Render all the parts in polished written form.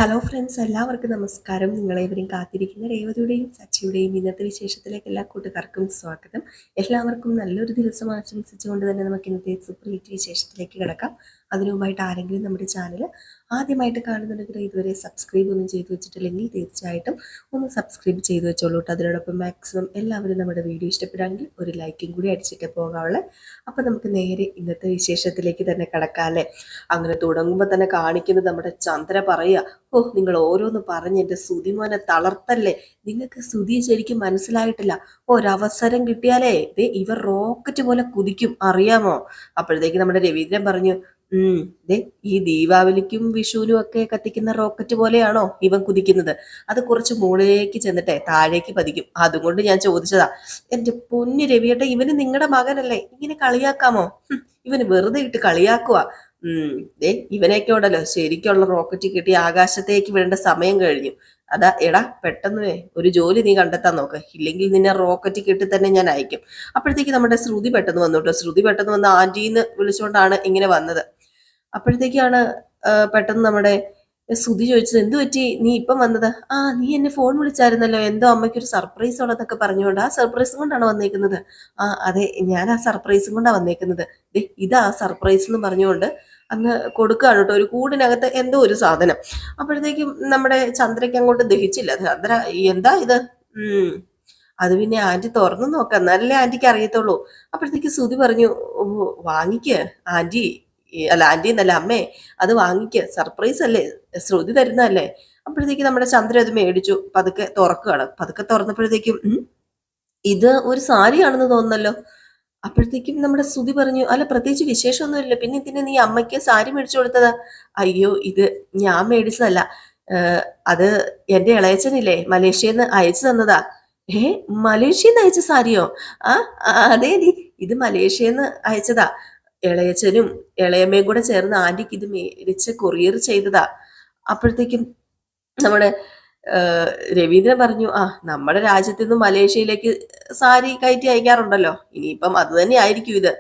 Hello friends, എല്ലാവർക്കും നമസ്കാരം. നിങ്ങളേവരും കാത്തിരിക്കുന്ന രേവതിയുടെയും സച്ചിയുടെയും ഇന്നത്തെ വിശേഷത്തിലേക്ക് എല്ലാ കൂട്ടുകാർക്കും സ്വാഗതം. എല്ലാവർക്കും നല്ലൊരു ദിവസം ആശംസിച്ചുകൊണ്ട് തന്നെ നമുക്ക് ഇന്നത്തെ സൂപ്പർ ഹിറ്റ് വിശേഷത്തിലേക്ക് കിടക്കാം. അതിനു മുമ്പായിട്ട് ആരെങ്കിലും നമ്മുടെ ചാനൽ ആദ്യമായിട്ട് കാണുന്നുണ്ടെങ്കിൽ ഇതുവരെ സബ്സ്ക്രൈബ് ഒന്നും ചെയ്തു വെച്ചിട്ടില്ലെങ്കിൽ തീർച്ചയായിട്ടും ഒന്ന് സബ്സ്ക്രൈബ് ചെയ്ത് വെച്ചോളൂ. അതിനോടൊപ്പം മാക്സിമം എല്ലാവരും നമ്മുടെ വീഡിയോ ഇഷ്ടപ്പെടുകയാണെങ്കിൽ ഒരു ലൈക്കും കൂടി അടിച്ചിട്ട് പോകാവുള്ളൂ. അപ്പം നമുക്ക് നേരെ ഇന്നത്തെ വിശേഷത്തിലേക്ക് തന്നെ കിടക്കാം അല്ലേ. അങ്ങനെ തുടങ്ങുമ്പോൾ തന്നെ കാണിക്കുന്നത് നമ്മുടെ ചന്ദ്ര പറയുക, ഓ നിങ്ങൾ ഓരോന്ന് പറഞ്ഞ് എൻ്റെ സുതിമോനെ തളർത്തല്ലേ, നിങ്ങൾക്ക് സുതിയെ ശരിക്കും മനസ്സിലായിട്ടില്ല. ഒരവസരം കിട്ടിയാലേ ഇവർ റോക്കറ്റ് പോലെ കുതിക്കും, അറിയാമോ? അപ്പോഴത്തേക്ക് നമ്മുടെ രവീന്ദ്രൻ പറഞ്ഞു, ദേ ഈ ദീപാവലിക്കും വിഷുവിനും ഒക്കെ കത്തിക്കുന്ന റോക്കറ്റ് പോലെയാണോ ഇവൻ കുതിക്കുന്നത്? അത് കുറച്ച് മുകളിലേക്ക് ചെന്നിട്ടേ താഴേക്ക് പതിക്കും. അതുകൊണ്ട് ഞാൻ ചോദിച്ചതാ. എൻ്റെ പൊന്നു രവിയേട്ട, ഇവന് നിങ്ങളുടെ മകനല്ലേ, ഇങ്ങനെ കളിയാക്കാമോ? ഇവന് വെറുതെ ഇട്ട് കളിയാക്കുക. ഇവനെയൊക്കെ ഉണ്ടല്ലോ, ശരിക്കുള്ള റോക്കറ്റ് കിട്ടി ആകാശത്തേക്ക് വിടേണ്ട സമയം കഴിഞ്ഞു. അതാ എടാ, പെട്ടെന്ന് ഒരു ജോലി നീ കണ്ടെത്താൻ നോക്ക്, ഇല്ലെങ്കിൽ നിന്നെ റോക്കറ്റ് കിട്ടി തന്നെ ഞാൻ അയക്കും. അപ്പോഴത്തേക്ക് നമ്മുടെ ശ്രുതി പെട്ടെന്ന് വന്നു കേട്ടോ. ശ്രുതി പെട്ടെന്ന് വന്ന് ആന്റീന്ന് വിളിച്ചുകൊണ്ടാണ് ഇങ്ങനെ വന്നത്. അപ്പോഴത്തേക്കാണ് പെട്ടെന്ന് നമ്മുടെ ശ്രുതി ചോദിച്ചത്, എന്തു പറ്റി നീ ഇപ്പം വന്നത്? നീ എന്നെ ഫോൺ വിളിച്ചായിരുന്നല്ലോ, എന്തോ അമ്മയ്ക്കൊരു സർപ്രൈസ് ഉള്ളതൊക്കെ പറഞ്ഞുകൊണ്ട് ആ സർപ്രൈസും കൊണ്ടാണ് വന്നേക്കുന്നത്. അതെ, ഞാൻ ആ സർപ്രൈസും കൊണ്ടാണ് വന്നേക്കുന്നത്. ഇതാ സർപ്രൈസ് എന്ന് പറഞ്ഞുകൊണ്ട് അങ്ങ് കൊടുക്കുകയാണ് കേട്ടോ, ഒരു കൂടിനകത്ത് എന്തോ ഒരു സാധനം. അപ്പോഴത്തേക്കും നമ്മുടെ ചന്ദ്രയ്ക്ക് അങ്ങോട്ട് ദഹിച്ചില്ല. ചന്ദ്ര, എന്താ ഇത്? അത് പിന്നെ ആന്റി തുറന്നു നോക്കാം, എന്നാലല്ലേ ആന്റിക്ക് അറിയത്തുള്ളൂ. അപ്പോഴത്തേക്ക് ശ്രുതി പറഞ്ഞു, വാങ്ങിക്ക് ആന്റി, അല്ല ആന്റി എന്നല്ല അമ്മേ, അത് വാങ്ങിക്ക്, സർപ്രൈസ് അല്ലേ, ശ്രുതി തരുന്നതല്ലേ. അപ്പോഴത്തേക്ക് നമ്മുടെ ചന്ദ്ര അത് മേടിച്ചു. പതുക്കെ തുറക്കുകയാണ്. പതുക്കെ തുറന്നപ്പോഴത്തേക്കും ഇത് ഒരു സാരിയാണെന്ന് തോന്നുന്നല്ലോ. അപ്പോഴത്തേക്കും നമ്മുടെ ശ്രുതി പറഞ്ഞു, അല്ല പ്രത്യേകിച്ച് വിശേഷമൊന്നുമില്ല, പിന്നെ ഇതിന് നീ അമ്മയ്ക്ക് സാരി മേടിച്ചു കൊടുത്തതാ? അയ്യോ, ഇത് ഞാൻ മേടിച്ചതല്ല, അത് എൻ്റെ ഇളയച്ചനില്ലേ മലേഷ്യയിൽ നിന്ന് അയച്ചു തന്നതാ. മലേഷ്യയിൽ നിന്ന് അയച്ച സാരിയോ? ആ അതേ നീ, ഇത് മലേഷ്യയിൽ നിന്ന് അയച്ചതാ. ഇളയച്ചനും ഇളയമ്മയും കൂടെ ചേർന്ന് ആന്റിക്ക് ഇത് മേടിച്ച് കൊറിയർ ചെയ്തതാ. അപ്പോഴത്തേക്കും നമ്മുടെ രവീന്ദ്രൻ പറഞ്ഞു, നമ്മുടെ രാജ്യത്ത് നിന്ന് മലേഷ്യയിലേക്ക് സാരി കയറ്റി അയക്കാറുണ്ടല്ലോ, ഇനിയിപ്പം അത് തന്നെ ആയിരിക്കും ഇത്.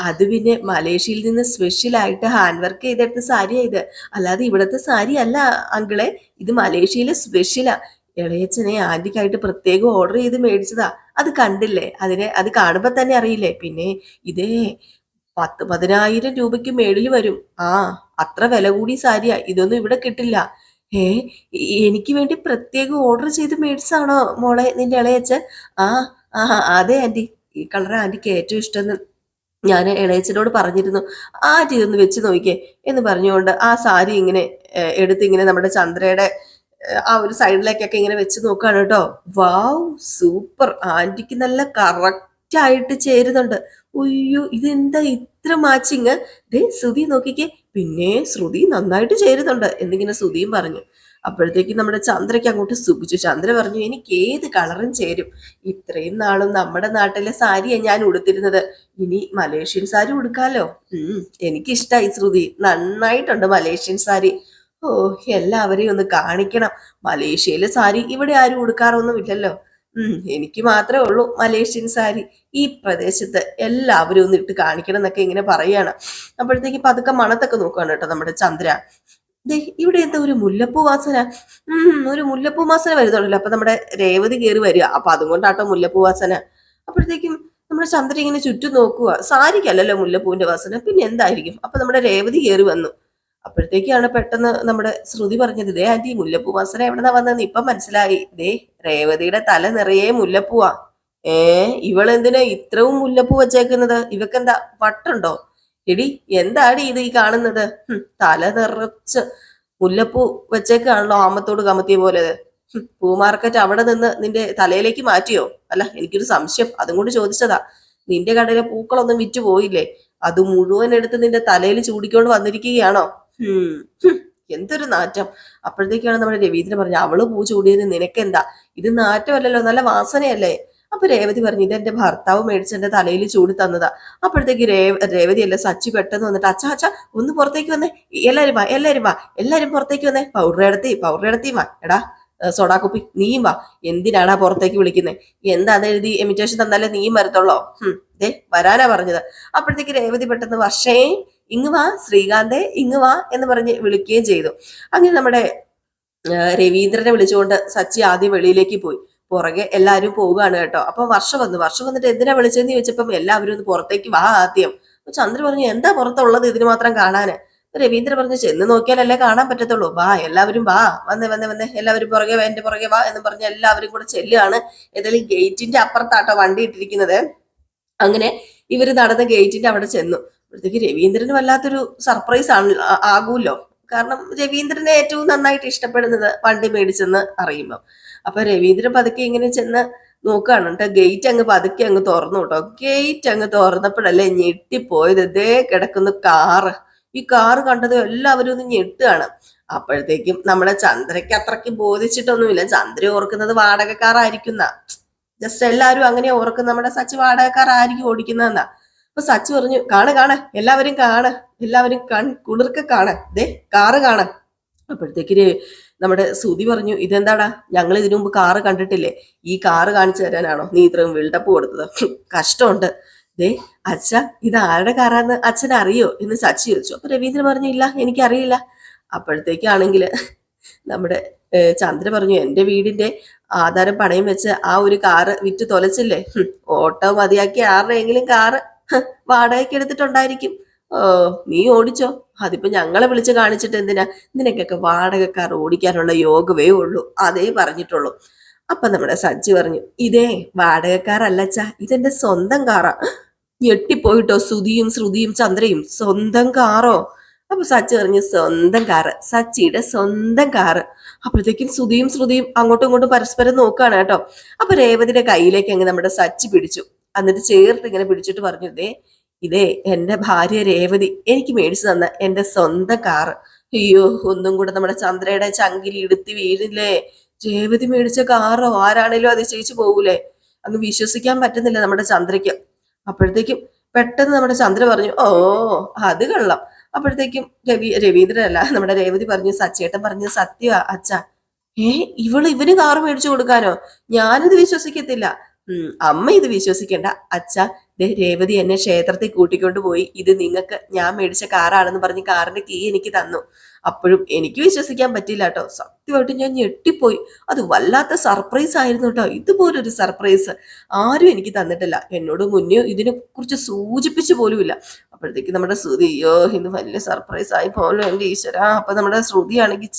അത് പിന്നെ മലേഷ്യയിൽ നിന്ന് സ്പെഷ്യലായിട്ട് ഹാൻഡ് വർക്ക് ചെയ്തെടുത്ത സാരിയാ ഇത്, അല്ലാതെ ഇവിടുത്തെ സാരി അല്ല അങ്കിളെ, ഇത് മലേഷ്യയിലെ സ്പെഷ്യലാ. ഇളയച്ചനെ ആന്റിക്കായിട്ട് പ്രത്യേകം ഓർഡർ ചെയ്ത് മേടിച്ചതാ. അത് കണ്ടില്ലേ, അത് കാണുമ്പോ തന്നെ അറിയില്ലേ. പിന്നെ ഇതേ 10,000 രൂപയ്ക്ക് മേളിൽ വരും. അത്ര വില കൂടി സാരിയാ, ഇതൊന്നും ഇവിടെ കിട്ടില്ല. ഏ എനിക്ക് വേണ്ടി പ്രത്യേകം ഓർഡർ ചെയ്ത് മേടിച്ചാണോ മോളെ നിന്റെ ഇളയച്ചൻ? ആ ആ അതെ ആന്റി, ഈ കളർ ആന്റിക്ക് ഏറ്റവും ഇഷ്ടം ഞാൻ ഇളയച്ചനോട് പറഞ്ഞിരുന്നു. ആന്റി ഇതൊന്ന് വെച്ച് നോക്കിയേ എന്ന് പറഞ്ഞുകൊണ്ട് ആ സാരി ഇങ്ങനെ എടുത്ത് ഇങ്ങനെ നമ്മുടെ ചന്ദ്രയുടെ ആ ഒരു സൈഡിലേക്കൊക്കെ ഇങ്ങനെ വെച്ച് നോക്കുകയാണ് കേട്ടോ. വാവ്, സൂപ്പർ, ആന്റിക്ക് നല്ല കറക്റ്റ് ആയിട്ട് ചേരുന്നുണ്ട്. അയ്യോ, ഇതെന്താ ഇത്ര മാച്ചിങ്? ശ്രുതി നോക്കിക്കേ, പിന്നെ ശ്രുതി നന്നായിട്ട് ചേരുന്നുണ്ട് എന്നിങ്ങനെ ശ്രുതിയും പറഞ്ഞു. അപ്പോഴത്തേക്ക് നമ്മുടെ ചന്ദ്രയ്ക്ക് അങ്ങോട്ട് സുഖിച്ചു. ചന്ദ്ര പറഞ്ഞു, എനിക്ക് ഏത് കളറും ചേരും. ഇത്രയും നാളും നമ്മുടെ നാട്ടിലെ സാരിയാണ് ഞാൻ ഉടുത്തിരുന്നത്, ഇനി മലേഷ്യൻ സാരി ഉടുക്കാലോ. എനിക്കിഷ്ടായി ശ്രുതി, നന്നായിട്ടുണ്ട് മലേഷ്യൻ സാരി. ഓ, എല്ലാവരെയും ഒന്ന് കാണിക്കണം. മലേഷ്യയിലെ സാരി ഇവിടെ ആരും ഉടുക്കാറൊന്നുമില്ലല്ലോ. എനിക്ക് മാത്രമേ ഉള്ളൂ മലേഷ്യൻ സാരി. ഈ പ്രദേശത്ത് എല്ലാവരും ഒന്ന് ഇട്ട് കാണിക്കണം എന്നൊക്കെ ഇങ്ങനെ പറയാണ്. അപ്പോഴത്തേക്ക് പതുക്കെ മണത്തൊക്കെ നോക്കുകയാണ് കേട്ടോ നമ്മുടെ ചന്ദ്ര. ഇവിടെ എന്താ ഒരു മുല്ലപ്പൂ വാസന? ഒരു മുല്ലപ്പൂ വാസന വരുന്നുണ്ടല്ലോ. അപ്പൊ നമ്മുടെ രേവതി കയറി വരിക. അപ്പൊ അതുകൊണ്ടാട്ടോ മുല്ലപ്പൂ വാസന. അപ്പോഴത്തേക്കും നമ്മുടെ ചന്ദ്ര ഇങ്ങനെ ചുറ്റും നോക്കുക. സാരിക്കല്ലല്ലോ മുല്ലപ്പൂവിന്റെ വാസന, പിന്നെ എന്തായിരിക്കും? അപ്പൊ നമ്മുടെ രേവതി കയറി വന്നു. അപ്പോഴത്തേക്കാണ് പെട്ടെന്ന് നമ്മുടെ ശ്രുതി പറഞ്ഞത്, ആന്റി മുല്ലപ്പൂ വാസന എവിടെന്നാ വന്നതെന്ന് ഇപ്പൊ മനസ്സിലായി. രേവതിയുടെ തല നിറയെ മുല്ലപ്പൂവാ. ഇവളെന്തിനാ ഇത്രയും മുല്ലപ്പൂ വെച്ചേക്കുന്നത്? ഇവക്കെന്താ വട്ടുണ്ടോ? എടി, എന്താടി ഇത് ഈ കാണുന്നത്? തല നിറച്ച് മുല്ലപ്പൂ വെച്ചേക്കാണല്ലോ, ആമത്തോട് കമത്തിയ പോലെ. പൂ മാർക്കറ്റ് അവിടെ നിന്ന് നിന്റെ തലയിലേക്ക് മാറ്റിയോ? അല്ല, എനിക്കൊരു സംശയം, അതും കൊണ്ട് ചോദിച്ചതാ. നിന്റെ കടയിലെ പൂക്കളൊന്നും വിറ്റു പോയില്ലേ? അത് മുഴുവൻ എടുത്ത് നിന്റെ തലയിൽ ചൂടിക്കൊണ്ട് വന്നിരിക്കുകയാണോ? എന്തൊരു നാറ്റം. അപ്പോഴത്തേക്കാണ് നമ്മുടെ രവീന്ദ്രൻ പറഞ്ഞു, അവള് പൂ ചൂടിയത് നിനക്കെന്താ? ഇത് നാറ്റമല്ലല്ലോ, നല്ല വാസനയല്ലേ. അപ്പൊ രേവതി പറഞ്ഞു, ഇതെന്റെ ഭർത്താവ് മേടിച്ച് എന്റെ തലയിൽ ചൂടി തന്നതാ. അപ്പോഴത്തേക്ക് രേവതി അല്ല സച്ചി പെട്ടെന്ന് വന്നിട്ട്, അച്ഛാ ഒന്ന് പുറത്തേക്ക് വന്നേ, എല്ലാരും വാ എല്ലാരും പുറത്തേക്ക് വന്നേ, പൗഡർ എടുത്തി വാ. എടാ സോഡാ കുപ്പി, നീയും വാ. എന്തിനാടാ പുറത്തേക്ക് വിളിക്കുന്നത്? എന്താന്ന് എഴുതി എമിറ്റേഷൻ തന്നാലേ നീയും വരത്തുള്ളോ? വരാനാ പറഞ്ഞത്. അപ്പോഴത്തേക്ക് രേവതി പെട്ടെന്ന്, വർഷേ ഇങ്ങ് വാ, ശ്രീകാന്തേ ഇങ്ങ് വാ എന്ന് പറഞ്ഞ് വിളിക്കുകയും ചെയ്തു. അങ്ങനെ നമ്മുടെ രവീന്ദ്രനെ വിളിച്ചുകൊണ്ട് സച്ചി ആദ്യം വെളിയിലേക്ക് പോയി. പുറകെ എല്ലാവരും പോവുകയാണ് കേട്ടോ. അപ്പൊ വർഷ വന്നിട്ട് എന്തിനാ വിളിച്ചതെന്ന് ചോദിച്ചപ്പം എല്ലാവരും ഒന്ന് പുറത്തേക്ക് വാ ആദ്യം. ചന്ദ്ര പറഞ്ഞു എന്താ പുറത്തുള്ളത് ഇതിന് മാത്രം കാണാന്? രവീന്ദ്രൻ പറഞ്ഞു ചെന്ന് നോക്കിയാലല്ലേ കാണാൻ പറ്റത്തുള്ളൂ, വാ എല്ലാവരും വാ, വന്നേ എല്ലാവരും പുറകെ എന്റെ പുറകെ വാ എന്ന് പറഞ്ഞ് എല്ലാവരും കൂടെ ചെല്ലുകയാണ്. ഏതായാലും ഗേറ്റിന്റെ അപ്പുറത്താട്ടോ വണ്ടി ഇട്ടിരിക്കുന്നത്. അങ്ങനെ ഇവര് നടന്ന ഗേറ്റിന്റെ അവിടെ ചെന്നു. അപ്പോഴത്തേക്ക് രവീന്ദ്രന് വല്ലാത്തൊരു സർപ്രൈസ് ആകൂല്ലോ. കാരണം രവീന്ദ്രനെ ഏറ്റവും നന്നായിട്ട് ഇഷ്ടപ്പെടുന്നത് വണ്ടി മേടിച്ചെന്ന് അറിയുമ്പോൾ. അപ്പൊ രവീന്ദ്രൻ പതുക്കെ ഇങ്ങനെ ചെന്ന് നോക്കുകയാണ് കേട്ടോ. ഗേറ്റ് അങ്ങ് പതുക്കെ അങ്ങ് തുറന്നു കേട്ടോ. ഗേറ്റ് അങ്ങ് തുറന്നപ്പോഴല്ലേ ഞെട്ടിപ്പോയത്. ദേ കിടക്കുന്ന കാറ്. ഈ കാറ് കണ്ടത് എല്ലാവരും ഒന്ന് ഞെട്ടുകയാണ്. അപ്പോഴത്തേക്കും നമ്മുടെ ചന്ദ്രയ്ക്ക് അത്രയ്ക്ക് ബോധിച്ചിട്ടൊന്നുമില്ല. ചന്ദ്ര ഓർക്കുന്നത് വാടകക്കാരായിരിക്കുന്ന, ജസ്റ്റ് എല്ലാവരും അങ്ങനെ ഓർക്കും നമ്മുടെ സച്ചി വാടകക്കാരായിരിക്കും ഓടിക്കുന്നതെന്നാ. അപ്പൊ സച്ചി പറഞ്ഞു കാണ് എല്ലാവരും കുളിർക്കെ ദേ കാറ് കാണ്. അപ്പോഴത്തേക്ക് നമ്മുടെ സുതി പറഞ്ഞു ഇതെന്താടാ, ഞങ്ങൾ ഇതിനു മുമ്പ് കാറ് കണ്ടിട്ടില്ലേ, ഈ കാറ് കാണിച്ചു തരാനാണോ നീ ഇത്രയും ബിൽഡപ്പ് കൊടുത്തത്? കഷ്ടമുണ്ട്. ദേ അച്ഛ ഇത് ആരുടെ കാറാന്ന് അച്ഛൻ അറിയോ എന്ന് സച്ചി ചോദിച്ചു. അപ്പൊ രവീന്ദ്രൻ പറഞ്ഞു ഇല്ല എനിക്കറിയില്ല. അപ്പോഴത്തേക്കാണെങ്കിൽ നമ്മുടെ ചന്ദ്ര പറഞ്ഞു എന്റെ വീടിന്റെ ആധാരം പണയം വെച്ച് ആ ഒരു കാറ് വിറ്റ് തൊലച്ചില്ലേ, ഓട്ടോ മതിയാക്കി ആരുടെയെങ്കിലും കാറ് വാടകയ്ക്ക് എടുത്തിട്ടുണ്ടായിരിക്കും. ഓ നീ ഓടിച്ചോ, അതിപ്പോ ഞങ്ങളെ വിളിച്ച് കാണിച്ചിട്ട് എന്തിനാ? നിനക്കൊക്കെ വാടകക്കാർ ഓടിക്കാനുള്ള യോഗവേ ഉള്ളൂ, അതേ പറഞ്ഞിട്ടുള്ളൂ. അപ്പൊ നമ്മുടെ സജ്ജി പറഞ്ഞു ഇതേ വാടകക്കാരല്ലച്ചാ, ഇതെന്റെ സ്വന്തം കാറാ. ഞെട്ടിപ്പോയിട്ടോ സുധിയും ശ്രുതിയും ചന്ദ്രയും. സ്വന്തം കാറോ? അപ്പൊ സച്ചി പറഞ്ഞു സ്വന്തം കാറ്, സച്ചിയുടെ സ്വന്തം കാറ്. അപ്പോഴത്തേക്കും സുധിയും ശ്രുതിയും അങ്ങോട്ടും ഇങ്ങോട്ടും പരസ്പരം നോക്കുകയാണ് കേട്ടോ. അപ്പൊ രേവതിയുടെ കയ്യിലേക്ക് അങ്ങ് നമ്മുടെ സച്ചി പിടിച്ചു. എന്നിട്ട് ചേർത്ത് ഇങ്ങനെ പിടിച്ചിട്ട് പറഞ്ഞു ഇതേ എന്റെ ഭാര്യ രേവതി എനിക്ക് മേടിച്ചു തന്ന എന്റെ സ്വന്തം കാറ്. അയ്യോ ഒന്നും കൂടെ നമ്മുടെ ചന്ദ്രയുടെ ചങ്കിലി ഇടുത്തി വീഴില്ലേ. രേവതി മേടിച്ച കാറോ? ആരാണേലും അതിശയിച്ചു പോകൂലേ. അങ്ങ് വിശ്വസിക്കാൻ പറ്റുന്നില്ല നമ്മുടെ ചന്ദ്രയ്ക്ക്. അപ്പോഴത്തേക്കും പെട്ടെന്ന് നമ്മുടെ ചന്ദ്ര പറഞ്ഞു ഓ അത് കള്ളം. അപ്പോഴത്തേക്കും രവീന്ദ്രനല്ല നമ്മുടെ രേവതി പറഞ്ഞു സച്ചേട്ടൻ പറഞ്ഞത് സത്യ അച്ഛ. ഇവന് കാറ് മേടിച്ചു കൊടുക്കാനോ? ഞാനിത് വിശ്വസിക്കത്തില്ല. അമ്മ ഇത് വിശ്വസിക്കണ്ട അച്ഛ. രേവതി എന്നെ ക്ഷേത്രത്തിൽ കൂട്ടിക്കൊണ്ട് പോയി ഇത് നിങ്ങൾക്ക് ഞാൻ മേടിച്ച കാറാണെന്ന് പറഞ്ഞ് കാറിന്റെ കീ എനിക്ക് തന്നു. അപ്പോഴും എനിക്ക് വിശ്വസിക്കാൻ പറ്റില്ല കേട്ടോ. സത്യമായിട്ട് ഞാൻ ഞെട്ടിപ്പോയി. അത് വല്ലാത്ത സർപ്രൈസ് ആയിരുന്നു കേട്ടോ. ഇതുപോലൊരു സർപ്രൈസ് ആരും എനിക്ക് തന്നിട്ടില്ല. എന്നോട് മുന്നേ ഇതിനെ കുറിച്ച് സൂചിപ്പിച്ചു പോലുമില്ല. അപ്പോഴത്തേക്ക് നമ്മുടെ ശ്രുതി അയ്യോ ഇന്ന് വലിയ സർപ്രൈസ് ആയി പോലും എന്റെ ഈശ്വര. അപ്പൊ നമ്മുടെ ശ്രുതി ആണെങ്കിൽ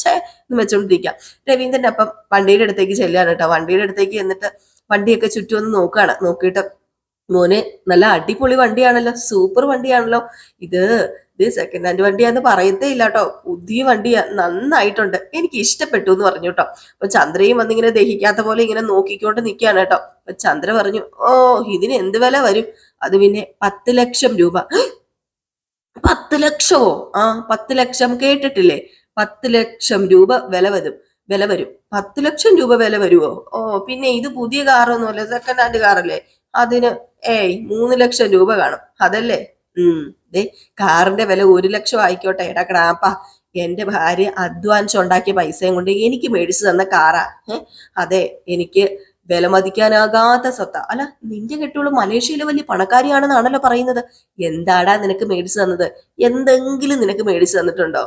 എന്ന് വെച്ചോണ്ടിരിക്കാം. രവീന്ദ്രന്റെ അപ്പം വണ്ടിയുടെ അടുത്തേക്ക് ചെല്ലുകയാണ് കേട്ടോ. വണ്ടിയുടെ അടുത്തേക്ക് എന്നിട്ട് വണ്ടിയൊക്കെ ചുറ്റും ഒന്ന് നോക്കുകയാണ്. നോക്കിയിട്ട് മോനെ നല്ല അടിപൊളി വണ്ടിയാണല്ലോ, സൂപ്പർ വണ്ടിയാണല്ലോ. ഇത് സെക്കൻഡ് ഹാൻഡ് വണ്ടിയാന്ന് പറയത്തേ ഇല്ല കേട്ടോ, പുതിയ വണ്ടിയാ, നന്നായിട്ടുണ്ട്, എനിക്ക് ഇഷ്ടപ്പെട്ടു എന്ന് പറഞ്ഞു കേട്ടോ. അപ്പൊ ചന്ദ്രയും വന്നിങ്ങനെ ദഹിക്കാത്ത പോലെ ഇങ്ങനെ നോക്കിക്കൊണ്ട് നിൽക്കുകയാണ് കേട്ടോ. അപ്പൊ ചന്ദ്ര പറഞ്ഞു ഓ ഇതിന് എന്ത് വില വരും? അത് പിന്നെ 10 ലക്ഷം രൂപ. 10 ലക്ഷമോ? 10 ലക്ഷം കേട്ടിട്ടില്ലേ? 10 ലക്ഷം രൂപ വില വരും. 10 ലക്ഷം രൂപ വില വരുവോ? ഓ പിന്നെ ഇത് പുതിയ കാറൊന്നുമല്ല, സെക്കൻഡ് ഹാൻഡ് കാറല്ലേ, അതിന് 3 ലക്ഷം രൂപ കാണും, അതല്ലേ? കാറിന്റെ വില 1 ലക്ഷം ആയിക്കോട്ടെ. എടാ ക്രാപ്പാ, എന്റെ ഭാര്യ അധ്വാനിച്ച് ഉണ്ടാക്കിയ പൈസയും കൊണ്ട് എനിക്ക് മേടിച്ചു തന്ന കാറാ. അതെ എനിക്ക് വില മതിക്കാനാകാത്ത സ്വത്ത. അല്ല നിന്റെ കെട്ടിയോള് മലേഷ്യയിലെ വലിയ പണക്കാരിയാണെന്നാണല്ലോ പറയുന്നത്. എന്താടാ നിനക്ക് മേടിച്ചു തന്നത്? എന്തെങ്കിലും നിനക്ക് മേടിച്ചു തന്നിട്ടുണ്ടോ?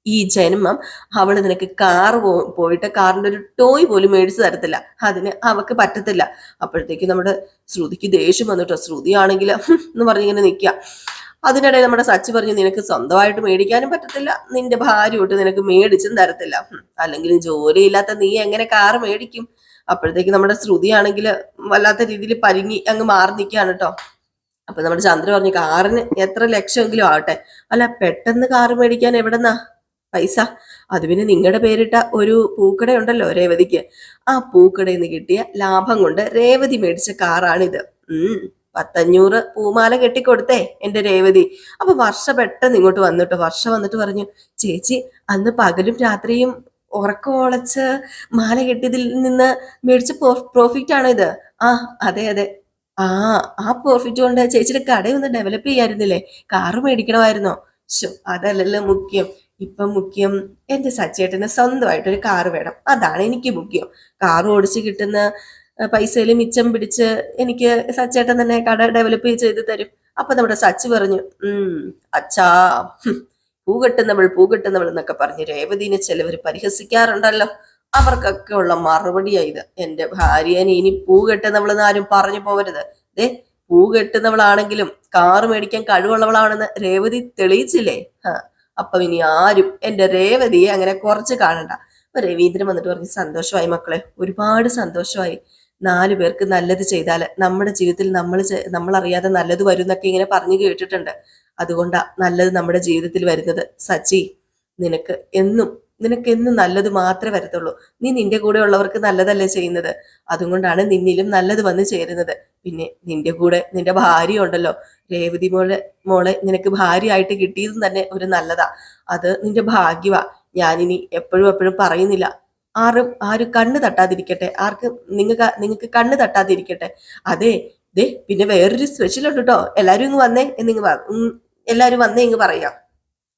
ഈ ജന്മം അവള് നിനക്ക് കാറ് പോയിട്ട് കാറിന്റെ ഒരു ടോയ് പോലും മേടിച്ചു തരത്തില്ല, അതിന് അവക്ക് പറ്റത്തില്ല. അപ്പോഴത്തേക്ക് നമ്മുടെ ശ്രുതിക്ക് ദേഷ്യം വന്നിട്ടോ. ശ്രുതി ആണെങ്കിൽ എന്ന് പറഞ്ഞിങ്ങനെ നിൽക്കുക. അതിനിടയിൽ നമ്മുടെ സച്ചി പറഞ്ഞു നിനക്ക് സ്വന്തമായിട്ട് മേടിക്കാനും പറ്റത്തില്ല, നിന്റെ ഭാര്യ തൊട്ട് നിനക്ക് മേടിച്ചും തരത്തില്ല, അല്ലെങ്കിലും ജോലിയില്ലാത്ത നീ എങ്ങനെ കാറ് മേടിക്കും? അപ്പോഴത്തേക്ക് നമ്മുടെ ശ്രുതി ആണെങ്കിൽ വല്ലാത്ത രീതിയിൽ പരിങ്ങി അങ്ങ് മാറി നിൽക്കുകയാണ് കേട്ടോ. അപ്പൊ നമ്മുടെ ചന്ദ്ര പറഞ്ഞു കാറിന് എത്ര ലക്ഷമെങ്കിലും ആവട്ടെ, അല്ല പെട്ടെന്ന് കാറ് മേടിക്കാൻ എവിടെന്നാ പൈസ? അത് പിന്നെ നിങ്ങളുടെ പേരിട്ട ഒരു പൂക്കട ഉണ്ടല്ലോ രേവതിക്ക്, ആ പൂക്കടയിൽ നിന്ന് കിട്ടിയ ലാഭം കൊണ്ട് രേവതി മേടിച്ച കാറാണിത്. 500 പൂമാല കെട്ടിക്കൊടുത്തേ എന്റെ രേവതി. അപ്പൊ വർഷ പെട്ടെന്ന് ഇങ്ങോട്ട് വന്നിട്ട് പറഞ്ഞു ചേച്ചി അന്ന് പകലും രാത്രിയും ഉറക്കമൊളച്ച് മാല കെട്ടിയതിൽ നിന്ന് മേടിച്ച പ്രോഫിറ്റ് ആണോ ഇത്? അതെ. ആ പ്രോഫിറ്റ് കൊണ്ട് ചേച്ചിയുടെ കടയൊന്ന് ഡെവലപ്പ് ചെയ്യായിരുന്നില്ലേ? കാറ് മേടിക്കണമായിരുന്നോ? അതല്ലല്ലോ മുഖ്യം. ഇപ്പം മുഖ്യം എന്റെ സച്ചേട്ടന് സ്വന്തമായിട്ടൊരു കാറ് വേണം, അതാണ് എനിക്ക് മുഖ്യം. കാറ് ഓടിച്ച് കിട്ടുന്ന പൈസയിൽ മിച്ചം പിടിച്ച് എനിക്ക് സച്ചേട്ടൻ തന്നെ കട ഡെവലപ്പ് ചെയ്ത് തരും. അപ്പൊ നമ്മുടെ സച്ചി പറഞ്ഞു അച്ഛാ പൂ കെട്ടുന്നവൾ എന്നൊക്കെ പറഞ്ഞ് രേവതിനെ ചിലവർ പരിഹസിക്കാറുണ്ടല്ലോ. അവർക്കൊക്കെ ഉള്ള മറുപടിയാ ഇത്. എന്റെ ഭാര്യനെ ഇനി പൂ കെട്ടുന്നവളെന്ന് ആരും പറഞ്ഞു പോവരുത്. ദേ, പൂ കെട്ടുന്നവളാണെങ്കിലും കാറ് മേടിക്കാൻ കഴിവുള്ളവളാണെന്ന് രേവതി തെളിയിച്ചില്ലേ? അപ്പൊ ഇനി ആരും എന്റെ രേവതിയെ അങ്ങനെ കുറച്ച് കാണണ്ട. അപ്പൊ രവീന്ദ്രൻ വന്നിട്ട് പറഞ്ഞു, സന്തോഷമായി മക്കളെ, ഒരുപാട് സന്തോഷമായി. 4 പേർക്ക് നല്ലത് ചെയ്താൽ നമ്മുടെ ജീവിതത്തിൽ നമ്മൾ അറിയാതെ നല്ലത് വരും എന്നൊക്കെ ഇങ്ങനെ പറഞ്ഞു കേട്ടിട്ടുണ്ട്. അതുകൊണ്ടാ നല്ലത് നമ്മുടെ ജീവിതത്തിൽ വരുന്നത്. സച്ചി, നിനക്ക് എന്നും നിനക്ക് എന്നും നല്ലത് മാത്രമേ വരത്തുള്ളൂ. നീ നിന്റെ കൂടെ ഉള്ളവർക്ക് നല്ലതല്ലേ ചെയ്യുന്നത്. അതുകൊണ്ടാണ് നിന്നിലും നല്ലത് വന്ന് ചേരുന്നത്. പിന്നെ നിന്റെ കൂടെ നിന്റെ ഭാര്യ ഉണ്ടല്ലോ, രേവതി മോളെ നിനക്ക് ഭാര്യയായിട്ട് കിട്ടിയതും തന്നെ ഒരു നല്ലതാ. അത് നിന്റെ ഭാഗ്യവാ. ഞാനിനി എപ്പോഴും പറയുന്നില്ല, ആരും കണ്ണ് തട്ടാതിരിക്കട്ടെ, നിങ്ങൾക്ക് കണ്ണ് തട്ടാതിരിക്കട്ടെ. അതെ, ദേ പിന്നെ വേറൊരു സ്പെഷ്യൽ ഉണ്ട് കേട്ടോ, എല്ലാരും ഇങ്ങ് വന്നേ എല്ലാരും വന്നേ ഇങ്ങ് പറയാം.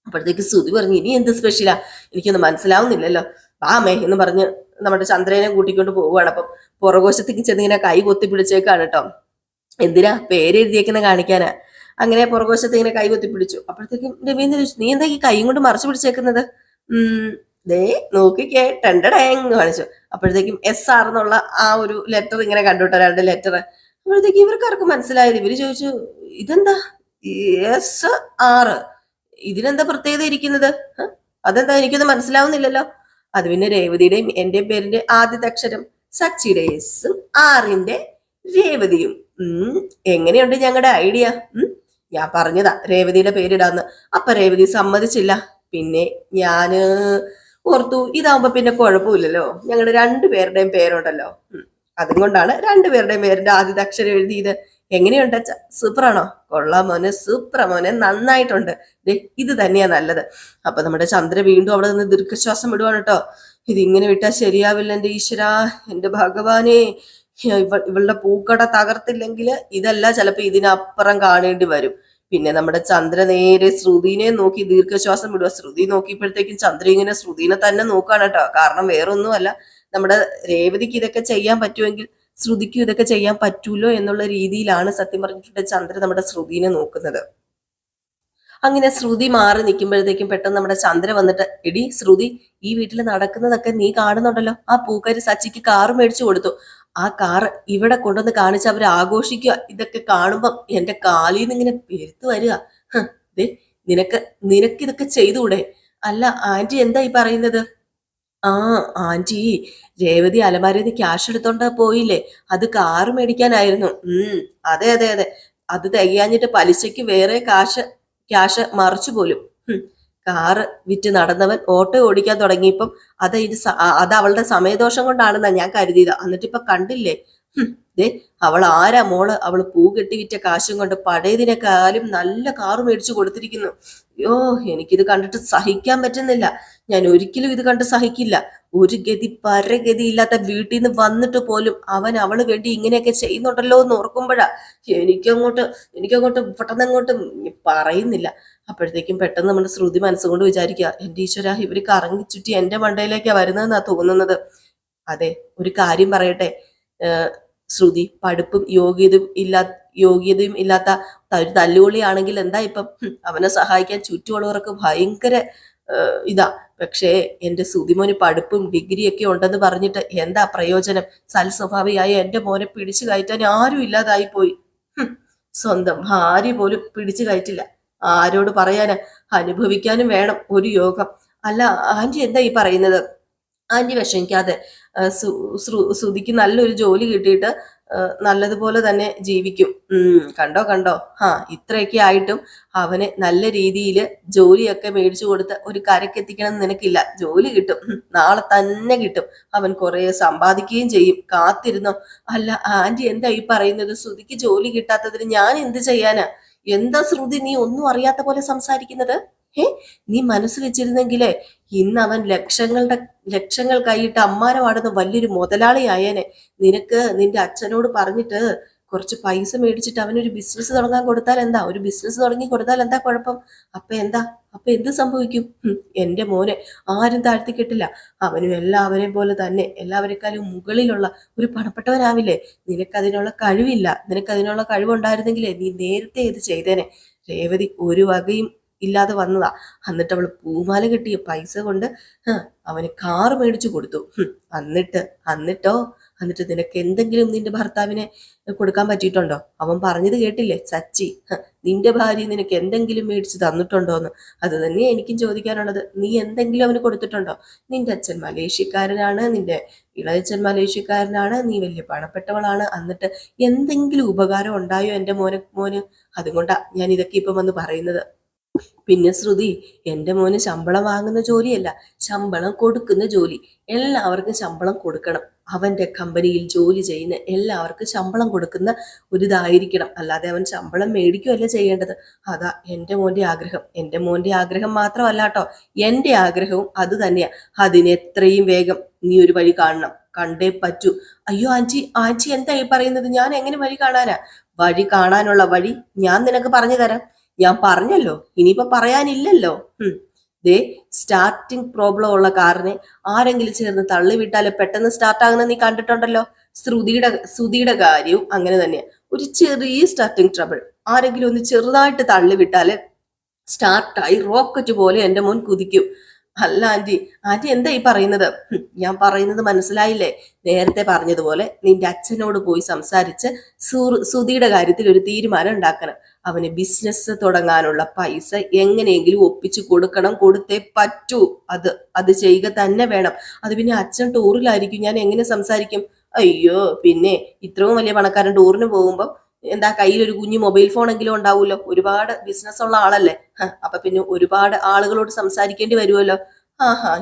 അപ്പോഴത്തേക്ക് ശ്രുതി പറഞ്ഞു, ഇനി എന്ത് സ്പെഷ്യലാ, എനിക്കൊന്നും മനസ്സിലാവുന്നില്ലല്ലോ. വാമേ എന്ന് പറഞ്ഞ് നമ്മുടെ ചന്ദ്രനെ കൂട്ടിക്കൊണ്ട് പോവുകയാണ്. അപ്പം പുറകോശത്തേക്ക് ചെന്നിങ്ങനെ കൈ കൊത്തി പിടിച്ചേക്കാണ് കേട്ടോ. എന്തിനാ പേരെഴുതിയേക്കുന്ന കാണിക്കാനാ. അങ്ങനെ പുറകോശത്ത് ഇങ്ങനെ കൈ കൊത്തി പിടിച്ചു. അപ്പോഴത്തേക്കും രവീന്ദ്രൻ ചോദിച്ചു, നീ എന്താ ഈ കൈ കൊണ്ട് മറച്ചു പിടിച്ചേക്കുന്നത്? ദേ നോക്കിക്കേ, ടെണ്ടടേന്ന് കാണിച്ചു. അപ്പോഴത്തേക്കും SR എന്നുള്ള ആ ഒരു ലെറ്റർ ഇങ്ങനെ കണ്ടുട്ടോ, 2 ലെറ്റർ. അപ്പോഴത്തേക്കും ഇവർക്കാർക്കും മനസ്സിലായത്. ഇവര് ചോദിച്ചു, ഇതെന്താ SR, ഇതിനെന്താ പ്രത്യേകത ഇരിക്കുന്നത്? അതെന്താ, എനിക്കൊന്നും മനസ്സിലാവുന്നില്ലല്ലോ. അത് പിന്നെ രേവതിയുടെയും എന്റെയും പേരിന്റെ ആദ്യത്തെ അക്ഷരം, സച്ചിയുടെ എസും ആറിന്റെ രേവതിയും. എങ്ങനെയുണ്ട് ഞങ്ങളുടെ ഐഡിയ? ഞാൻ പറഞ്ഞതാ രേവതിയുടെ പേരിടാന്ന്. അപ്പൊ രേവതി സമ്മതിച്ചില്ല. പിന്നെ ഞാന് ഓർത്തു ഇതാവുമ്പോ പിന്നെ കുഴപ്പമില്ലല്ലോ, ഞങ്ങളുടെ 2 പേരുടെയും പേരുണ്ടല്ലോ. അതുകൊണ്ടാണ് 2 പേരുടെയും പേരിന്റെ ആദ്യത്തെ അക്ഷരം എഴുതിയത്. എങ്ങനെയുണ്ട് അച്ഛ, സൂപ്പറാണോ? കൊള്ളാം മോനെ, സൂപ്പർ മോനെ, നന്നായിട്ടുണ്ട്. ഇത് തന്നെയാ നല്ലത്. അപ്പൊ നമ്മുടെ ചന്ദ്ര വീണ്ടും അവിടെ നിന്ന് ദീർഘശ്വാസം വിടുവാണ് കേട്ടോ. ഇതിങ്ങനെ വിട്ടാൽ ശരിയാവില്ല എന്റെ ഈശ്വരാ, എന്റെ ഭഗവാനെ. ഇവളുടെ പൂക്കട തകർത്തില്ലെങ്കിൽ ഇതല്ല, ചിലപ്പോ ഇതിനപ്പുറം കാണേണ്ടി വരും. പിന്നെ നമ്മുടെ ചന്ദ്ര നേരെ ശ്രുതിനെ നോക്കി ദീർഘശ്വാസം വിടുക. ശ്രുതി നോക്കിയപ്പോഴത്തേക്കും ചന്ദ്ര ഇങ്ങനെ ശ്രുതിനെ തന്നെ നോക്കാണ് കേട്ടോ. കാരണം വേറൊന്നുമല്ല, നമ്മുടെ രേവതിക്ക് ഇതൊക്കെ ചെയ്യാൻ പറ്റുമെങ്കിൽ ശ്രുതിക്കും ഇതൊക്കെ ചെയ്യാൻ പറ്റൂലോ എന്നുള്ള രീതിയിലാണ് സത്യം പറഞ്ഞിട്ട് ചന്ദ്ര നമ്മുടെ ശ്രുതിനെ നോക്കുന്നത്. അങ്ങനെ ശ്രുതി മാറി നിൽക്കുമ്പോഴത്തേക്കും പെട്ടെന്ന് നമ്മുടെ ചന്ദ്ര വന്നിട്ട്, എടി ശ്രുതി, ഈ വീട്ടിൽ നടക്കുന്നതൊക്കെ നീ കാണുന്നുണ്ടല്ലോ. ആ പൂക്കാരി സച്ചിക്ക് കാറ് മേടിച്ചു കൊടുത്തു. ആ കാറ് ഇവിടെ കൊണ്ടുവന്ന് കാണിച്ച് അവർ ആഘോഷിക്കുക. ഇതൊക്കെ കാണുമ്പം എന്റെ കാലിൽ നിന്ന് ഇങ്ങനെ പെരുത്തു വരിക. ദേ നിനക്കിതൊക്കെ ചെയ്തുകൂടെ? അല്ല ആന്റി എന്താ ഈ പറയുന്നത്? ആ ആന്റി, രേവതി അലമാരയിൽ നിന്ന് ക്യാഷ് എടുത്തോണ്ട് പോയില്ലേ, അത് കാറ് മേടിക്കാനായിരുന്നു. അതെ അതെ അതെ, അത് തികയാഞ്ഞിട്ട് പലിശയ്ക്ക് വേറെ ക്യാഷ് മറിച്ചു പോലും. കാറ് വിറ്റ് നടന്നവൻ ഓട്ടോ ഓടിക്കാൻ തുടങ്ങിയപ്പം അത് അവളുടെ സമയദോഷം കൊണ്ടാണെന്നാ ഞാൻ കരുതിയത്. എന്നിട്ടിപ്പൊ കണ്ടില്ലേ, ദേ അവൾ ആരാ മോള്, അവള് പൂ കെട്ടി വിറ്റ കാശും കൊണ്ട് പഴയതിനേക്കാളും നല്ല കാറ് മേടിച്ചു കൊടുത്തിരിക്കുന്നു. അയ്യോ, എനിക്കിത് കണ്ടിട്ട് സഹിക്കാൻ പറ്റുന്നില്ല. ഞാൻ ഒരിക്കലും ഇത് കണ്ട് സഹിക്കില്ല. ഒരു പരഗതി ഇല്ലാത്ത വീട്ടിൽ നിന്ന് വന്നിട്ട് പോലും അവള് വേണ്ടി ഇങ്ങനെയൊക്കെ ചെയ്യുന്നുണ്ടല്ലോ എന്ന് ഓർക്കുമ്പോഴാ എനിക്കങ്ങോട്ട് പെട്ടെന്നങ്ങോട്ട് പറയുന്നില്ല. അപ്പോഴത്തേക്കും പെട്ടെന്ന് നമ്മുടെ ശ്രുതി മനസ്സുകൊണ്ട് വിചാരിക്കുക, എന്റെ ഈശ്വര, ഇവര് കറങ്ങി ചുറ്റി എന്റെ മണ്ടയിലേക്കാ വരുന്നതെന്നാ തോന്നുന്നത്. അതെ, ഒരു കാര്യം പറയട്ടെ ശ്രുതി, പഠിപ്പും യോഗ്യതയും ഇല്ലാത്ത തല്ലുകൊള്ളിയാണെങ്കിൽ എന്താ ഇപ്പം, അവനെ സഹായിക്കാൻ ചുറ്റുമുള്ളവർക്ക് ഭയങ്കര ഇതാ. പക്ഷേ എന്റെ സുതിമോന് പഠിപ്പും ഡിഗ്രിയൊക്കെ ഉണ്ടെന്ന് പറഞ്ഞിട്ട് എന്താ പ്രയോജനം? സൽസ്വഭാവിയായ എന്റെ മോനെ പിടിച്ചു കയറ്റാൻ ആരും ഇല്ലാതായി പോയി. സ്വന്തം ഭാര്യ പോലും പിടിച്ചു കയറ്റില്ല. ആരോട് പറയാനാ? അനുഭവിക്കാനും വേണം ഒരു യോഗം. അല്ല ആന്റി എന്താ ഈ പറയുന്നത്? ആന്റി വിഷമിക്കാതെ, ശ്രുതിക്ക് നല്ലൊരു ജോലി കിട്ടിയിട്ട് നല്ലതുപോലെ തന്നെ ജീവിക്കും. കണ്ടോ ഇത്രയൊക്കെ ആയിട്ടും അവന് നല്ല രീതിയിൽ ജോലിയൊക്കെ മേടിച്ചു കൊടുത്ത് ഒരു കരക്കെത്തിക്കണം എന്ന് നിനക്കില്ല. ജോലി കിട്ടും, നാളെ തന്നെ കിട്ടും. അവൻ കുറെ സമ്പാദിക്കുകയും ചെയ്യും. കാത്തിരുന്നോ. അല്ല ആന്റി എന്താ ഈ പറയുന്നത്? ശ്രുതിക്ക് ജോലി കിട്ടാത്തതിന് ഞാൻ എന്ത് ചെയ്യാനാ? എന്താ ശ്രുതി നീ ഒന്നും അറിയാത്ത പോലെ സംസാരിക്കുന്നത്? നീ മനസ്സ് വെച്ചിരുന്നെങ്കിലേ ഇന്ന് അവൻ ലക്ഷങ്ങൾ കൈയിട്ട് അമ്മാനമാടുന്ന വലിയൊരു മുതലാളിയായേനെ. നിനക്ക് നിന്റെ അച്ഛനോട് പറഞ്ഞിട്ട് കുറച്ച് പൈസ മേടിച്ചിട്ട് അവനൊരു ബിസിനസ് തുടങ്ങാൻ കൊടുത്താൽ എന്താ? ഒരു ബിസിനസ് തുടങ്ങി കൊടുത്താൽ എന്താ കുഴപ്പം? അപ്പൊ എന്ത് സംഭവിക്കും? എന്റെ മോനെ ആരും താഴ്ത്തിക്കെട്ടില്ല. അവനും എല്ലാവരെയും പോലെ തന്നെ എല്ലാവരെക്കാളും മുകളിലുള്ള ഒരു പണപ്പെട്ടവനാവില്ലേ? നിനക്കതിനുള്ള കഴിവില്ല. നിനക്കതിനുള്ള കഴിവുണ്ടായിരുന്നെങ്കിലേ നീ നേരത്തെ ഇത് ചെയ്തേനെ. രേവതി ഒരു വകയും ഇല്ലാതെ വന്നതാ. എന്നിട്ട് അവള് പൂമാല കിട്ടിയ പൈസ കൊണ്ട് അവന് കാറ് മേടിച്ചു കൊടുത്തു. എന്നിട്ട് എന്നിട്ടോ എന്നിട്ട് നിനക്ക് എന്തെങ്കിലും നിന്റെ ഭർത്താവിനെ കൊടുക്കാൻ പറ്റിയിട്ടുണ്ടോ? അവൻ പറഞ്ഞത് കേട്ടില്ലേ സച്ചി, നിന്റെ ഭാര്യ നിനക്ക് എന്തെങ്കിലും മേടിച്ച് തന്നിട്ടുണ്ടോന്ന്. അത് തന്നെ എനിക്കും ചോദിക്കാനുള്ളത്. നീ എന്തെങ്കിലും അവന് കൊടുത്തിട്ടുണ്ടോ? നിന്റെ അച്ഛൻ മലേഷ്യക്കാരനാണ്, നിന്റെ ഇളയച്ചൻ മലേഷ്യക്കാരനാണ്, നീ വലിയ പണപ്പെട്ടവളാണ്. എന്നിട്ട് എന്തെങ്കിലും ഉപകാരം ഉണ്ടായോ എൻ്റെ മോന്? അതുകൊണ്ടാ ഞാൻ ഇതൊക്കെ ഇപ്പം വന്ന് പറയുന്നത്. പിന്നെ ശ്രുതി, എൻ്റെ മോന് ശമ്പളം വാങ്ങുന്ന ജോലിയല്ല, ശമ്പളം കൊടുക്കുന്ന ജോലി. എല്ലാവർക്കും ശമ്പളം കൊടുക്കണം. അവൻ്റെ കമ്പനിയിൽ ജോലി ചെയ്യുന്ന എല്ലാവർക്കും ശമ്പളം കൊടുക്കുന്ന ഒരിതായിരിക്കണം. അല്ലാതെ അവൻ ശമ്പളം മേടിക്കുകയല്ല ചെയ്യേണ്ടത്. അതാ എൻ്റെ മോൻ്റെ ആഗ്രഹം. എൻ്റെ മോൻ്റെ ആഗ്രഹം മാത്രമല്ല കേട്ടോ, എൻ്റെ ആഗ്രഹവും അത് തന്നെയാ. അതിനെത്രയും വേഗം നീ ഒരു വഴി കാണണം, കണ്ടേ പറ്റൂ. അയ്യോ ആൻറ്റി എന്താ ഈ പറയുന്നത്? ഞാൻ എങ്ങനെ വഴി കാണാനാ? വഴി കാണാനുള്ള വഴി ഞാൻ നിനക്ക് പറഞ്ഞു തരാം. ഞാൻ പറഞ്ഞല്ലോ, ഇനിയിപ്പോ പറയാനില്ലല്ലോ. ദേ, സ്റ്റാർട്ടിങ് പ്രോബ്ലം ഉള്ള കാറിനെ ആരെങ്കിലും ചേർന്ന് തള്ളിവിട്ടാല് പെട്ടെന്ന് സ്റ്റാർട്ട് ആകുന്ന നീ കണ്ടിട്ടുണ്ടല്ലോ. ശ്രുതിയുടെ കാര്യവും അങ്ങനെ തന്നെയാ. ഒരു ചെറിയ സ്റ്റാർട്ടിങ് ട്രബിൾ, ആരെങ്കിലും ഒന്ന് ചെറുതായിട്ട് തള്ളിവിട്ടാല് സ്റ്റാർട്ടായി റോക്കറ്റ് പോലെ എൻ്റെ മോൻ കുതിക്കും. അല്ല ആന്റി എന്താ ഈ പറയുന്നത്? ഞാൻ പറയുന്നത് മനസ്സിലായില്ലേ? നേരത്തെ പറഞ്ഞതുപോലെ നിന്റെ അച്ഛനോട് പോയി സംസാരിച്ച് സുധിയുടെ കാര്യത്തിൽ ഒരു തീരുമാനം ഉണ്ടാക്കണം. അവന് ബിസിനസ് തുടങ്ങാനുള്ള പൈസ എങ്ങനെയെങ്കിലും ഒപ്പിച്ചു കൊടുക്കണം, കൊടുത്തേ പറ്റൂ. അത് ചെയ്യുക തന്നെ വേണം. അത് പിന്നെ അച്ഛൻ ടൂറിലായിരിക്കും, ഞാൻ എങ്ങനെ സംസാരിക്കും? അയ്യോ, പിന്നെ ഇത്രയും വലിയ പണക്കാരൻ ടൂറിന് പോകുമ്പോ എന്താ കയ്യിൽ ഒരു കുഞ്ഞു മൊബൈൽ ഫോൺ എങ്കിലും ഉണ്ടാവുമല്ലോ. ഒരുപാട് ബിസിനസ് ഉള്ള ആളല്ലേ. അപ്പൊ പിന്നെ ഒരുപാട് ആളുകളോട് സംസാരിക്കേണ്ടി വരുമല്ലോ.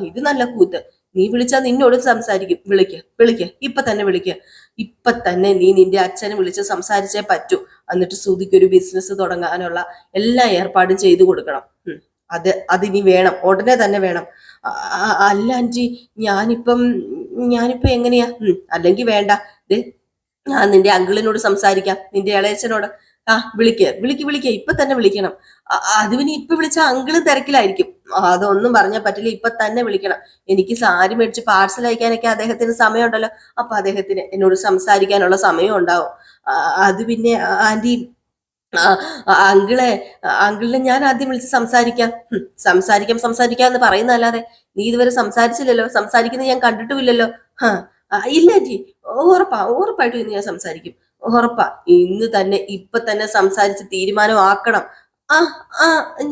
ഇത് നല്ല കൂത്ത്. നീ വിളിച്ചാൽ നിന്നോട് സംസാരിക്കും. വിളിക്ക ഇപ്പൊ തന്നെ വിളിക്ക. ഇപ്പൊ തന്നെ നീ നിന്റെ അച്ഛനെ വിളിച്ച് സംസാരിച്ചേ പറ്റൂ. എന്നിട്ട് ശ്രുതിക്ക് ഒരു ബിസിനസ് തുടങ്ങാനുള്ള എല്ലാ ഏർപ്പാടും ചെയ്തു കൊടുക്കണം. അതിനി വേണം, ഉടനെ തന്നെ വേണം. അല്ല ആന്റി, ഞാനിപ്പം എങ്ങനെയാ? അല്ലെങ്കിൽ വേണ്ട, ഞാൻ നിന്റെ അങ്കിളിനോട് സംസാരിക്കാം, നിന്റെ ഇളയച്ചനോട്. വിളിക്ക ഇപ്പൊ തന്നെ വിളിക്കണം. അത് പിന്നെ ഇപ്പൊ വിളിച്ച അങ്കിളും തിരക്കിലായിരിക്കും. അതൊന്നും പറഞ്ഞാൽ പറ്റില്ല, ഇപ്പൊ തന്നെ വിളിക്കണം. എനിക്ക് സാരി മേടിച്ച് പാഴ്സൽ അയക്കാനൊക്കെ അദ്ദേഹത്തിന് സമയമുണ്ടല്ലോ. അപ്പൊ അദ്ദേഹത്തിന് എന്നോട് സംസാരിക്കാനുള്ള സമയം ഉണ്ടാവും. അത് പിന്നെ ആന്റി, അങ്കിളിനെ ഞാൻ ആദ്യം വിളിച്ച് സംസാരിക്കാം എന്ന് പറയുന്നതല്ലാതെ നീ ഇതുവരെ സംസാരിച്ചില്ലല്ലോ. സംസാരിക്കുന്നത് ഞാൻ കണ്ടിട്ടുമില്ലല്ലോ. ഇല്ല ആന്റി, ഉറപ്പായിട്ടും ഇന്ന് ഞാൻ സംസാരിക്കും. ഉറപ്പാ, ഇന്ന് തന്നെ ഇപ്പൊ തന്നെ സംസാരിച്ച് തീരുമാനമാക്കണം.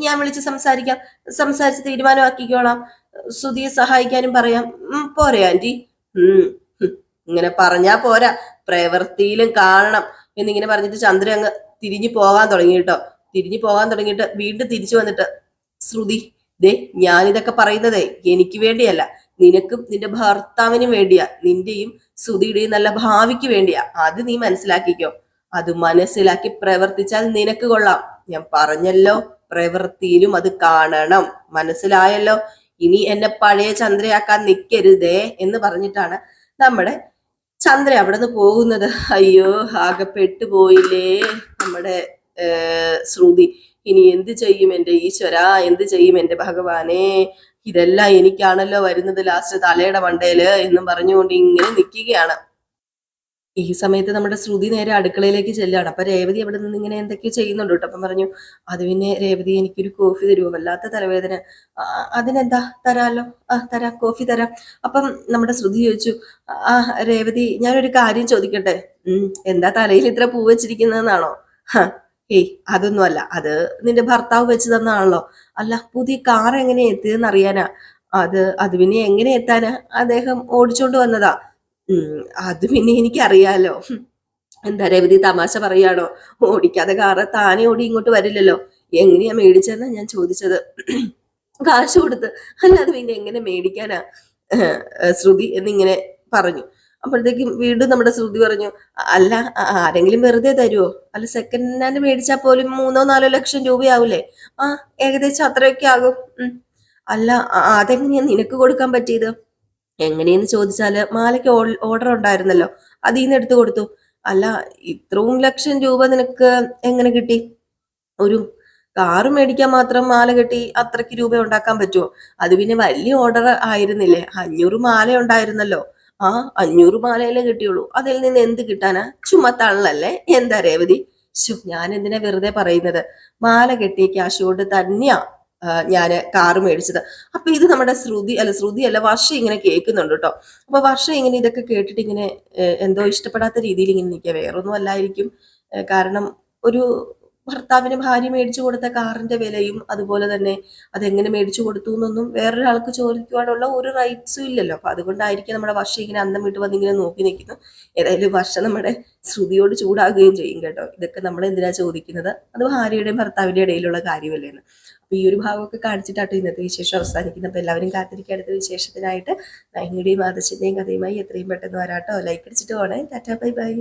ഞാൻ വിളിച്ച് സംസാരിച്ച് തീരുമാനമാക്കിക്കോളാം. സുധിയെ സഹായിക്കാനും പറയാം. പോരെ ആന്റി? ഇങ്ങനെ പറഞ്ഞാ പോരാ, പ്രവൃത്തിയിലും കാണണം എന്നിങ്ങനെ പറഞ്ഞിട്ട് ചന്ദ്ര അങ്ങ് തിരിഞ്ഞു പോകാൻ തുടങ്ങിയിട്ട് വീണ്ടും തിരിച്ചു വന്നിട്ട്, ശ്രുതി, ഞാനിതൊക്കെ പറയുന്നതേ എനിക്ക് വേണ്ടിയല്ല, നിനക്കും നിന്റെ ഭർത്താവിനും വേണ്ടിയാ. നിന്റെയും ശ്രുതിയുടെയും നല്ല ഭാവിക്ക് വേണ്ടിയാ. അത് നീ മനസ്സിലാക്കിക്കോ. അത് മനസ്സിലാക്കി പ്രവർത്തിച്ചാൽ നിനക്ക് കൊള്ളാം. ഞാൻ പറഞ്ഞല്ലോ, പ്രവൃത്തിയിലും അത് കാണണം. മനസ്സിലായല്ലോ? ഇനി എന്നെ പഴയ ചന്ദ്രയാക്കാൻ നിൽക്കരുതേ എന്ന് പറഞ്ഞിട്ടാണ് നമ്മുടെ ചന്ദ്ര അവിടെ നിന്ന് പോകുന്നത്. അയ്യോ, ആകെ പെട്ടുപോയില്ലേ നമ്മുടെ ശ്രുതി. ഇനി എന്ത് ചെയ്യും എൻ്റെ ഈശ്വര, എന്ത് ചെയ്യും എൻ്റെ ഭഗവാനെ? ഇതെല്ലാം എനിക്കാണല്ലോ വരുന്നത് ലാസ്റ്റ് തലയുടെ മണ്ടയില് എന്നും പറഞ്ഞുകൊണ്ട് ഇങ്ങനെ നിൽക്കുകയാണ്. ഈ സമയത്ത് നമ്മുടെ ശ്രുതി നേരെ അടുക്കളയിലേക്ക് ചെല്ലാണ്. അപ്പൊ രേവതി അവിടെ നിന്ന് ഇങ്ങനെ എന്തൊക്കെയോ ചെയ്യുന്നുണ്ട് കേട്ടോ. അപ്പം പറഞ്ഞു, അത് പിന്നെ രേവതി, എനിക്കൊരു കോഫി തരുമോ? വല്ലാത്ത തലവേദന. അതിനെന്താ, തരാമല്ലോ, തരാം, കോഫി തരാം. അപ്പം നമ്മുടെ ശ്രുതി ചോദിച്ചു, രേവതി, ഞാനൊരു കാര്യം ചോദിക്കട്ടെ? എന്താ തലയിൽ ഇത്ര പൂ വെച്ചിരിക്കുന്നതെന്നാണോ? ഏയ്, അതൊന്നുമല്ല, അത് നിന്റെ ഭർത്താവ് വെച്ച് തന്നാണല്ലോ. അല്ല, പുതിയ കാർ എങ്ങനെ എത്തിയതെന്ന് അറിയാനാ. അത് പിന്നെ എങ്ങനെ എത്താനാ? അദ്ദേഹം ഓടിച്ചോണ്ട് വന്നതാ. അത് പിന്നെ എനിക്കറിയാലോ. എന്താ രേവതി, തമാശ പറയാണോ? ഓടിക്കാതെ കാറ് താനെ ഓടി ഇങ്ങോട്ട് വരില്ലല്ലോ. എങ്ങനെയാ മേടിച്ചതെന്നാ ഞാൻ ചോദിച്ചത്. കാശ് കൊടുത്ത്. അല്ലാതെ പിന്നെ എങ്ങനെ മേടിക്കാനാ ശ്രുതി എന്നിങ്ങനെ പറഞ്ഞു. അപ്പോഴത്തേക്കും വീണ്ടും നമ്മുടെ ശ്രുതി പറഞ്ഞു, അല്ല, ആരെങ്കിലും വെറുതെ തരുമോ? അല്ല, സെക്കൻഡ് ഹാൻഡ് മേടിച്ചാൽ പോലും 3-4 ലക്ഷം രൂപയാവൂലേ? ഏകദേശം അത്രയൊക്കെ ആകും. അല്ല, അതെങ്ങനെയാ നിനക്ക് കൊടുക്കാൻ പറ്റിയത്? എങ്ങനെയെന്ന് ചോദിച്ചാല്, മാലയ്ക്ക് ഓർഡർ ഉണ്ടായിരുന്നല്ലോ, അതിൽ നിന്ന് എടുത്തു കൊടുത്തു. അല്ല, ഇത്രയും ലക്ഷം രൂപ നിനക്ക് എങ്ങനെ കിട്ടി? ഒരു കാറ് മേടിക്കാൻ മാത്രം മാല കെട്ടി അത്രയ്ക്ക് രൂപ ഉണ്ടാക്കാൻ പറ്റുമോ? അത് പിന്നെ വലിയ ഓർഡർ ആയിരുന്നില്ലേ? 500 മാല ഉണ്ടായിരുന്നല്ലോ. 500 മാലയല്ലേ കിട്ടിയുള്ളൂ, അതിൽ നിന്ന് എന്ത് കിട്ടാനാ? ചുമ്മാ തള്ളല്ലേ? എന്താ രേവതി? ഞാൻ എന്തിനാ വെറുതെ പറയുന്നത്? മാല കെട്ടിയ ക്യാഷ് കൊണ്ട് തന്നെയാ ഞാൻ കാറ് മേടിച്ചത്. അപ്പൊ ഇത് നമ്മുടെ ശ്രുതി അല്ല വർഷ ഇങ്ങനെ കേൾക്കുന്നുണ്ട് കേട്ടോ. അപ്പൊ വർഷ ഇങ്ങനെ ഇതൊക്കെ കേട്ടിട്ട് ഇങ്ങനെ എന്തോ ഇഷ്ടപ്പെടാത്ത രീതിയിൽ ഇങ്ങനെ നിൽക്കുക. വേറൊന്നും അല്ലായിരിക്കും. കാരണം ഒരു ഭർത്താവിന് ഭാര്യ മേടിച്ചു കൊടുത്ത കാറിന്റെ വിലയും അതുപോലെ തന്നെ അതെങ്ങനെ മേടിച്ചു കൊടുത്തു എന്നൊന്നും വേറൊരാൾക്ക് ചോദിക്കുവാനുള്ള ഒരു റൈറ്റ്സും ഇല്ലല്ലോ. അപ്പൊ അതുകൊണ്ടായിരിക്കും നമ്മുടെ വർഷ ഇങ്ങനെ അന്തം വിട്ട് വന്ന് ഇങ്ങനെ നോക്കി നിൽക്കുന്നു. ഏതായാലും വർഷ നമ്മുടെ ശ്രുതിയോട് ചൂടാകുകയും ചെയ്യും കേട്ടോ. ഇതൊക്കെ നമ്മൾ എന്തിനാ ചോദിക്കുന്നത്, അത് ഭാര്യയുടെയും ഭർത്താവിന്റെ ഇടയിലുള്ള കാര്യമല്ലേ എന്ന്. അപ്പൊ ഈ ഒരു ഭാഗമൊക്കെ കാണിച്ചിട്ടാട്ടോ ഇന്നത്തെ വിശേഷം അവസാനിക്കുന്നത്. അപ്പൊ എല്ലാവരും കാത്തിരിക്കുക അടുത്ത വിശേഷത്തിനായിട്ട്. നയനിയുടെയും ആദർശിന്റെയും കഥയുമായി എത്രയും പെട്ടെന്ന് വരാട്ടോ. ലൈക്ക് അടിച്ചിട്ട് പോണേ. Tata bye bye.